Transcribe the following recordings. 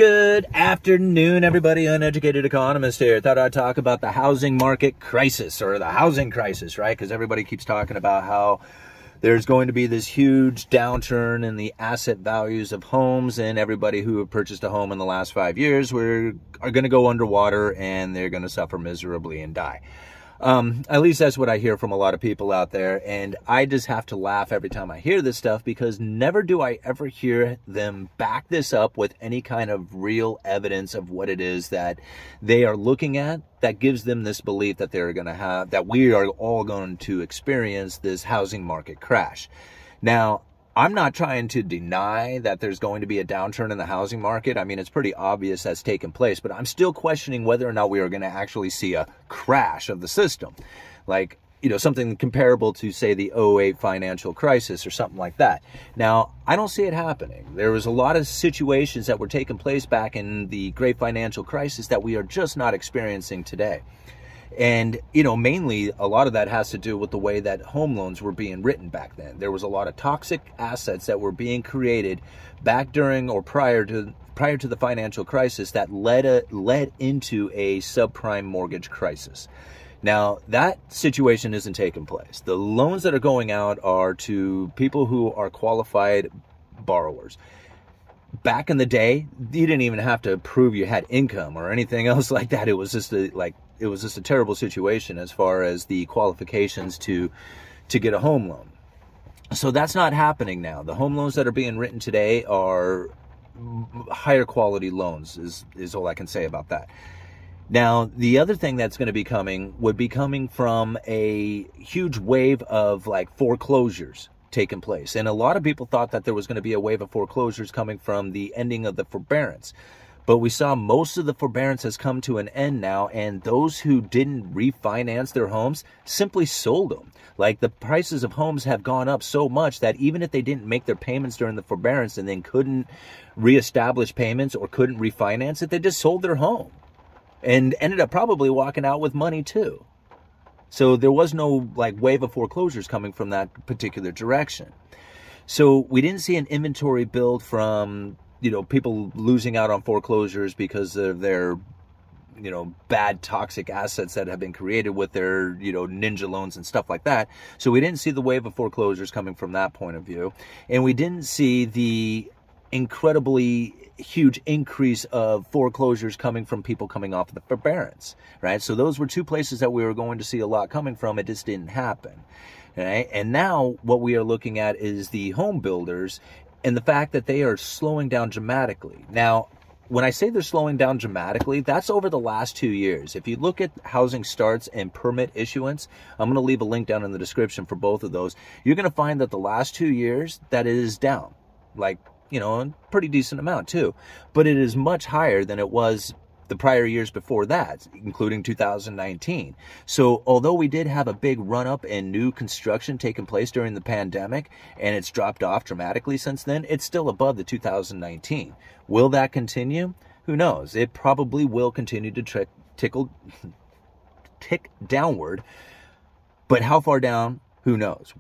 Good afternoon, everybody. Uneducated Economist here. Thought I'd talk about the housing market crisis, or the housing crisis, right? Because everybody keeps talking about how there's going to be this huge downturn in the asset values of homes, and everybody who have purchased a home in the last 5 years are going to go underwater, and they're going to suffer miserably and die. At least that's what I hear from a lot of people out there, and I just have to laugh every time I hear this stuff, because never do I ever hear them back this up with any kind of real evidence of what it is that they are looking at that gives them this belief that they're going to have, that we are all going to experience this housing market crash. Now, I'm not trying to deny that there's going to be a downturn in the housing market. I mean, it's pretty obvious that's taken place, but I'm still questioning whether or not we are going to actually see a crash of the system. Like, something comparable to, say, the 2008 financial crisis or something like that. Now, I don't see it happening. There was a lot of situations that were taking place back in the great financial crisis that we are just not experiencing today. And, mainly a lot of that has to do with the way that home loans were being written back then. There was a lot of toxic assets that were being created back during or prior to the financial crisis that led into a subprime mortgage crisis. Now, that situation isn't taking place. The loans that are going out are to people who are qualified borrowers. Back in the day, you didn't even have to prove you had income or anything else like that. It was just a terrible situation as far as the qualifications to get a home loan. So that's not happening now. The home loans that are being written today are higher quality loans, is all I can say about that. Now, the other thing that's going to be coming would be coming from a huge wave of foreclosures taking place. And a lot of people thought that there was going to be a wave of foreclosures coming from the ending of the forbearance. But we saw most of the forbearance has come to an end now, and those who didn't refinance their homes simply sold them. Like, the prices of homes have gone up so much that even if they didn't make their payments during the forbearance and then couldn't reestablish payments or couldn't refinance it, they just sold their home and ended up probably walking out with money too. So there was no wave of foreclosures coming from that particular direction. So we didn't see an inventory build from people losing out on foreclosures because of their, bad toxic assets that have been created with their, ninja loans and stuff like that. So we didn't see the wave of foreclosures coming from that point of view. And we didn't see the incredibly huge increase of foreclosures coming from people coming off of the forbearance, right? So those were two places that we were going to see a lot coming from. It just didn't happen, right? And now what we are looking at is the home builders and the fact that they are slowing down dramatically. Now, when I say they're slowing down dramatically, that's over the last 2 years. If you look at housing starts and permit issuance, I'm going to leave a link down in the description for both of those. You're going to find that the last 2 years, that it is down, a pretty decent amount too. But it is much higher than it was the prior years before that, including 2019. So although we did have a big run up in new construction taking place during the pandemic, and it's dropped off dramatically since then, it's still above the 2019. Will that continue? Who knows? It probably will continue to tick downward, but how far down? Who knows?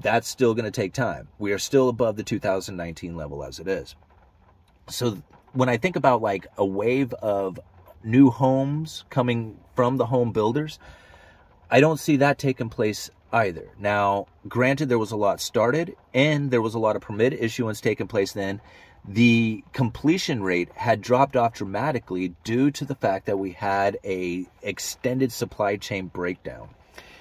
That's still going to take time. We are still above the 2019 level as it is. So when I think about a wave of new homes coming from the home builders, I don't see that taking place either. Now, granted, there was a lot started and there was a lot of permit issuance taking place then. The completion rate had dropped off dramatically due to the fact that we had a extended supply chain breakdown.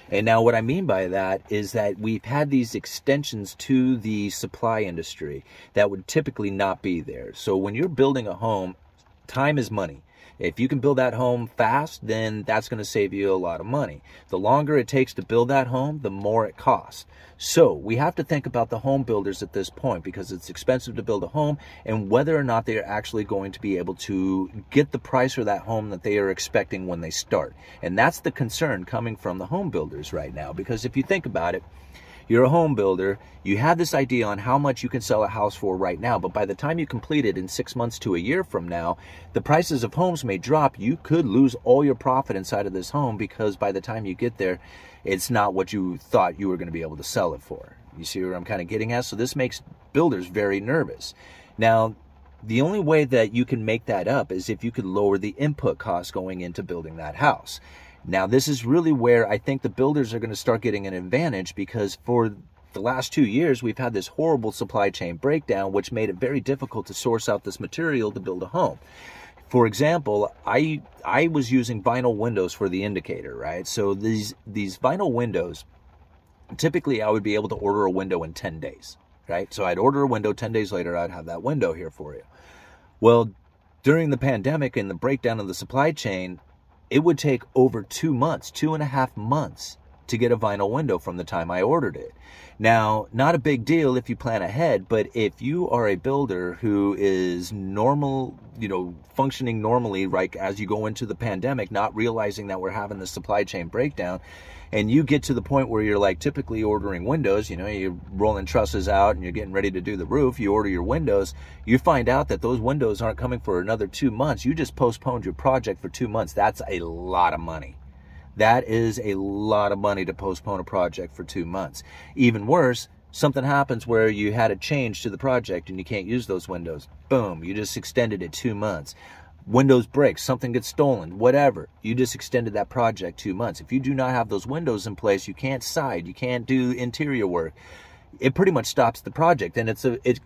And now what I mean by that is that we've had these extensions to the supply industry that would typically not be there. So when you're building a home, time is money. If you can build that home fast, then that's going to save you a lot of money. The longer it takes to build that home, the more it costs. So we have to think about the home builders at this point, because it's expensive to build a home, and whether or not they are actually going to be able to get the price for that home that they are expecting when they start. And that's the concern coming from the home builders right now, because if you think about it, you're a home builder, you have this idea on how much you can sell a house for right now, but by the time you complete it in 6 months to a year from now, the prices of homes may drop. You could lose all your profit inside of this home, because by the time you get there, it's not what you thought you were going to be able to sell it for. You see where I'm kind of getting at? So this makes builders very nervous. Now, the only way that you can make that up is if you could lower the input costs going into building that house. Now, this is really where I think the builders are going to start getting an advantage, because for the last 2 years, we've had this horrible supply chain breakdown, which made it very difficult to source out this material to build a home. For example, I was using vinyl windows for the indicator, right? So these vinyl windows, typically I would be able to order a window in 10 days, right? So I'd order a window, 10 days later, I'd have that window here for you. Well, during the pandemic and the breakdown of the supply chain, it would take over 2 months, 2.5 months to get a vinyl window from the time I ordered it. Now, not a big deal if you plan ahead, but if you are a builder who is normal, functioning normally, right, as you go into the pandemic, not realizing that we're having the supply chain breakdown, and you get to the point where you're like typically ordering windows, you're rolling trusses out and you're getting ready to do the roof, you order your windows, you find out that those windows aren't coming for another 2 months. You just postponed your project for 2 months. That's a lot of money. That is a lot of money to postpone a project for 2 months. Even worse, something happens where you had a change to the project and you can't use those windows. Boom, you just extended it 2 months. Windows break, something gets stolen, whatever. You just extended that project 2 months. If you do not have those windows in place, you can't side, you can't do interior work. It pretty much stops the project. And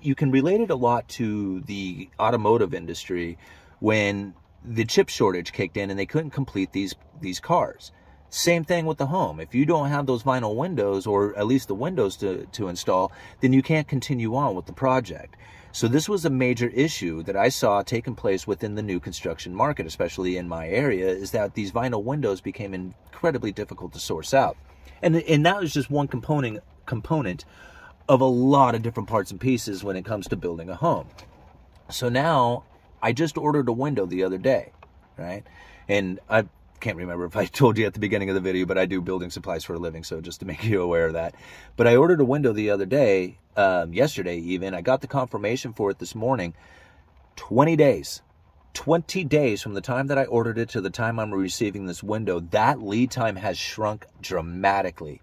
you can relate it a lot to the automotive industry when the chip shortage kicked in and they couldn't complete these cars. Same thing with the home. If you don't have those vinyl windows, or at least the windows to install, then you can't continue on with the project. So this was a major issue that I saw taking place within the new construction market, especially in my area, is that these vinyl windows became incredibly difficult to source out. And that was just one component of a lot of different parts and pieces when it comes to building a home. So now I just ordered a window the other day, right? And I can't remember if I told you at the beginning of the video, but I do building supplies for a living, so just to make you aware of that. But I ordered a window the other day, yesterday even. I got the confirmation for it this morning. 20 days. 20 days from the time that I ordered it to the time I'm receiving this window. That lead time has shrunk dramatically.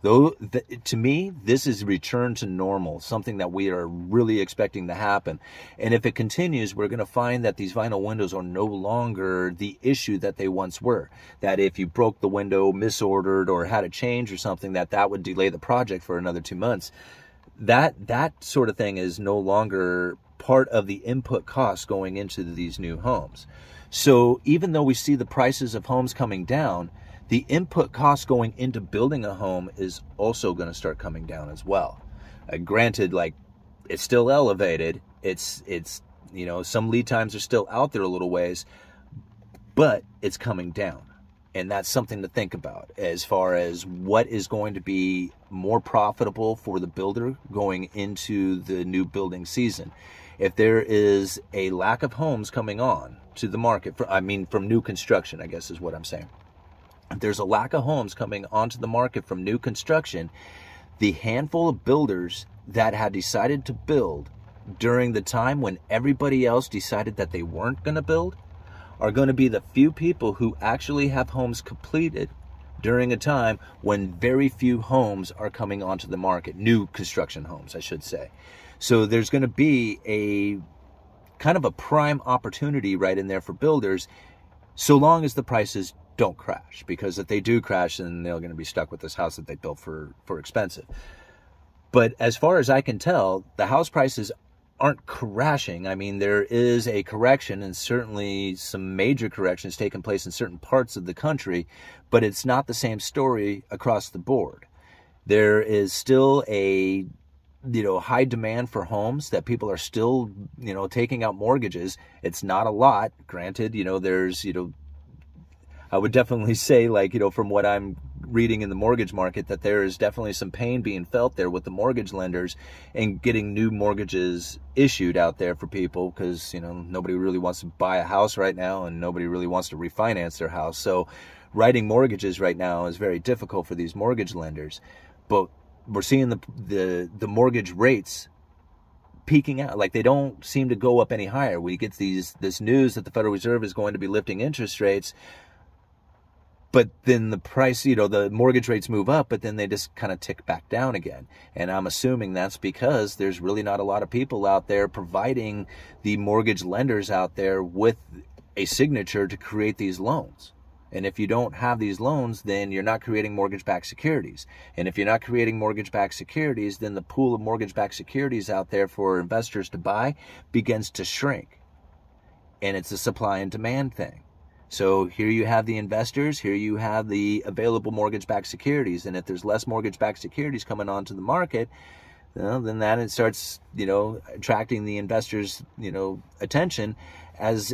Though, to me, this is return to normal, something that we are really expecting to happen. And if it continues, we're going to find that these vinyl windows are no longer the issue that they once were. That if you broke the window, misordered, or had a change or something, that would delay the project for another 2 months. That sort of thing is no longer part of the input costs going into these new homes. So even though we see the prices of homes coming down, the input cost going into building a home is also going to start coming down as well. Granted, like, it's still elevated. It's some lead times are still out there a little ways, but it's coming down. And that's something to think about as far as what is going to be more profitable for the builder going into the new building season. If there is a lack of homes coming on to the market, from new construction, I guess is what I'm saying. There's a lack of homes coming onto the market from new construction. The handful of builders that had decided to build during the time when everybody else decided that they weren't going to build are going to be the few people who actually have homes completed during a time when very few homes are coming onto the market. New construction homes, I should say. So there's going to be a kind of a prime opportunity right in there for builders, so long as the prices don't crash, because if they do crash, then they're going to be stuck with this house that they built for expensive. But as far as I can tell, the house prices aren't crashing. I mean, there is a correction, and certainly some major corrections taking place in certain parts of the country, but it's not the same story across the board. There is still a high demand for homes, that people are still taking out mortgages. It's not a lot, granted. There's I would definitely say, from what I'm reading in the mortgage market, that there is definitely some pain being felt there with the mortgage lenders and getting new mortgages issued out there for people, because, nobody really wants to buy a house right now and nobody really wants to refinance their house. So writing mortgages right now is very difficult for these mortgage lenders. But we're seeing the mortgage rates peaking out. Like, they don't seem to go up any higher. We get this news that the Federal Reserve is going to be lifting interest rates. But then the price, the mortgage rates move up, but then they just kind of tick back down again. And I'm assuming that's because there's really not a lot of people out there providing the mortgage lenders out there with a signature to create these loans. And if you don't have these loans, then you're not creating mortgage-backed securities. And if you're not creating mortgage-backed securities, then the pool of mortgage-backed securities out there for investors to buy begins to shrink. And it's a supply and demand thing. So here you have the investors, here you have the available mortgage-backed securities. And if there's less mortgage-backed securities coming onto the market, then that it starts, attracting the investors', attention as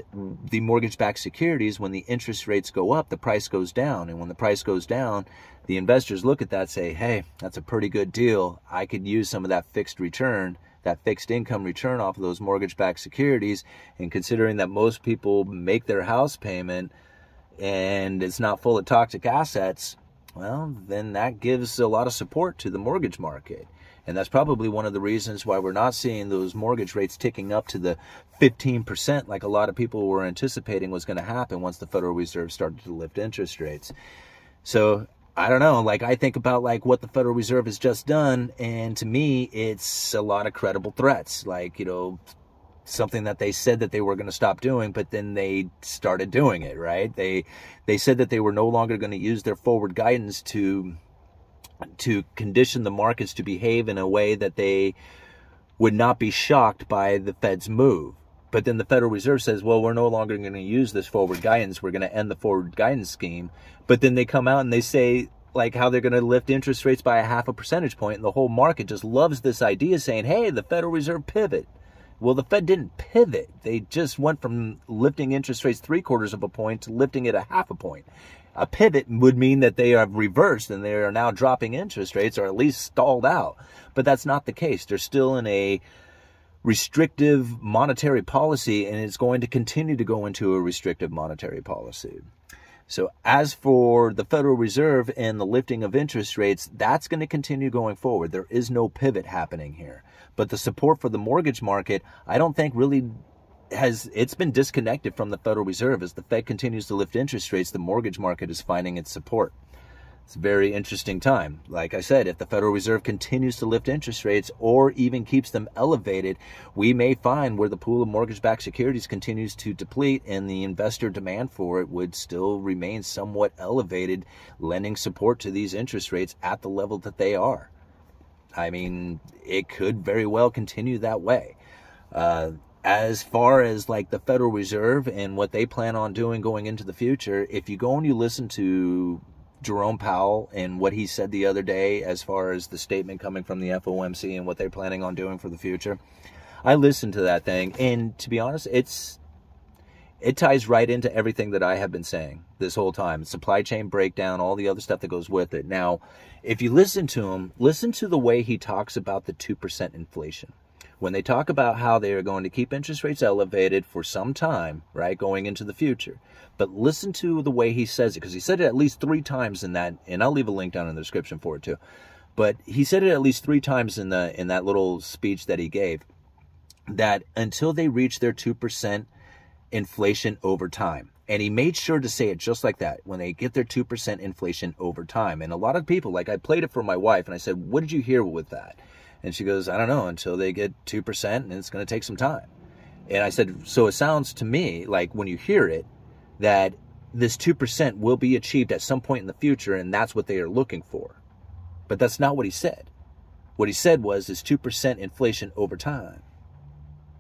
the mortgage-backed securities. When the interest rates go up, the price goes down. And when the price goes down, the investors look at that, say, hey, that's a pretty good deal. I could use some of that fixed return, that fixed income return off of those mortgage-backed securities. And considering that most people make their house payment and it's not full of toxic assets, well, then that gives a lot of support to the mortgage market. And that's probably one of the reasons why we're not seeing those mortgage rates ticking up to the 15% like a lot of people were anticipating was going to happen once the Federal Reserve started to lift interest rates. So I don't know, I think about what the Federal Reserve has just done, and to me, it's a lot of credible threats. Something that they said that they were going to stop doing, but then they started doing it, right? They said that they were no longer going to use their forward guidance to condition the markets to behave in a way that they would not be shocked by the Fed's move. But then the Federal Reserve says, well, we're no longer going to use this forward guidance. We're going to end the forward guidance scheme. But then they come out and they say, how they're going to lift interest rates by 0.5 percentage point, and the whole market just loves this idea, saying, hey, the Federal Reserve pivot. Well, the Fed didn't pivot. They just went from lifting interest rates 0.75 of a point to lifting it 0.5 point. A pivot would mean that they have reversed and they are now dropping interest rates, or at least stalled out. But that's not the case. They're still in a restrictive monetary policy, and it's going to continue to go into a restrictive monetary policy. So as for the Federal Reserve and the lifting of interest rates, that's going to continue going forward. There is no pivot happening here. But the support for the mortgage market, I don't think really it's been disconnected from the Federal Reserve. As the Fed continues to lift interest rates, the mortgage market is finding its support. It's a very interesting time. Like I said, if the Federal Reserve continues to lift interest rates or even keeps them elevated, we may find where the pool of mortgage-backed securities continues to deplete and the investor demand for it would still remain somewhat elevated, lending support to these interest rates at the level that they are. I mean, it could very well continue that way. As far as the Federal Reserve and what they plan on doing going into the future, if you go and you listen to Jerome Powell and what he said the other day as far as the statement coming from the FOMC and what they're planning on doing for the future, I listened to that thing, and to be honest, it ties right into everything that I have been saying this whole time. Supply chain breakdown, all the other stuff that goes with it. Now, if you listen to him, listen to the way he talks about the 2% inflation. When they talk about how they are going to keep interest rates elevated for some time, right, going into the future. But listen to the way he says it, because he said it at least 3 times in that, and I'll leave a link down in the description for it too. But he said it at least 3 times in that little speech that he gave, that until they reach their 2% inflation over time. And he made sure to say it just like that, when they get their 2% inflation over time. And a lot of people, I played it for my wife, and I said, what did you hear with that? And she goes, I don't know, until they get 2%, and it's going to take some time. And I said, so it sounds to me like when you hear it, that this 2% will be achieved at some point in the future, and that's what they are looking for. But that's not what he said. What he said was 2% inflation over time.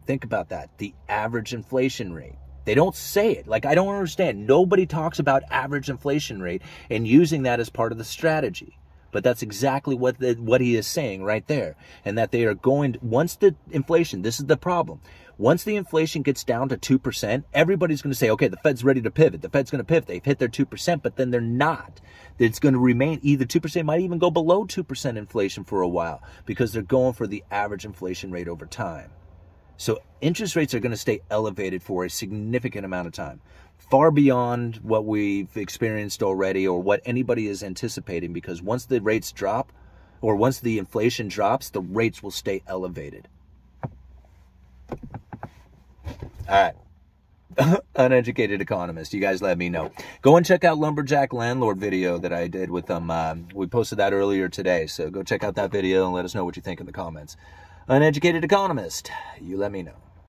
Think about that. The average inflation rate. They don't say it. I don't understand. Nobody talks about average inflation rate and using that as part of the strategy. But that's exactly what he is saying right there. And that they are going, once the inflation, this is the problem. Once the inflation gets down to 2%, everybody's going to say, okay, the Fed's ready to pivot. The Fed's going to pivot. They've hit their 2%, but then they're not. It's going to remain either 2%, might even go below 2% inflation for a while, because they're going for the average inflation rate over time. So interest rates are going to stay elevated for a significant amount of time, far beyond what we've experienced already or what anybody is anticipating, because once the rates drop, or once the inflation drops, the rates will stay elevated. All right. Uneducated Economist. You guys let me know. Go and check out Lumberjack Landlord video that I did with them. We posted that earlier today, so go check out that video and let us know what you think in the comments. Uneducated Economist. You let me know.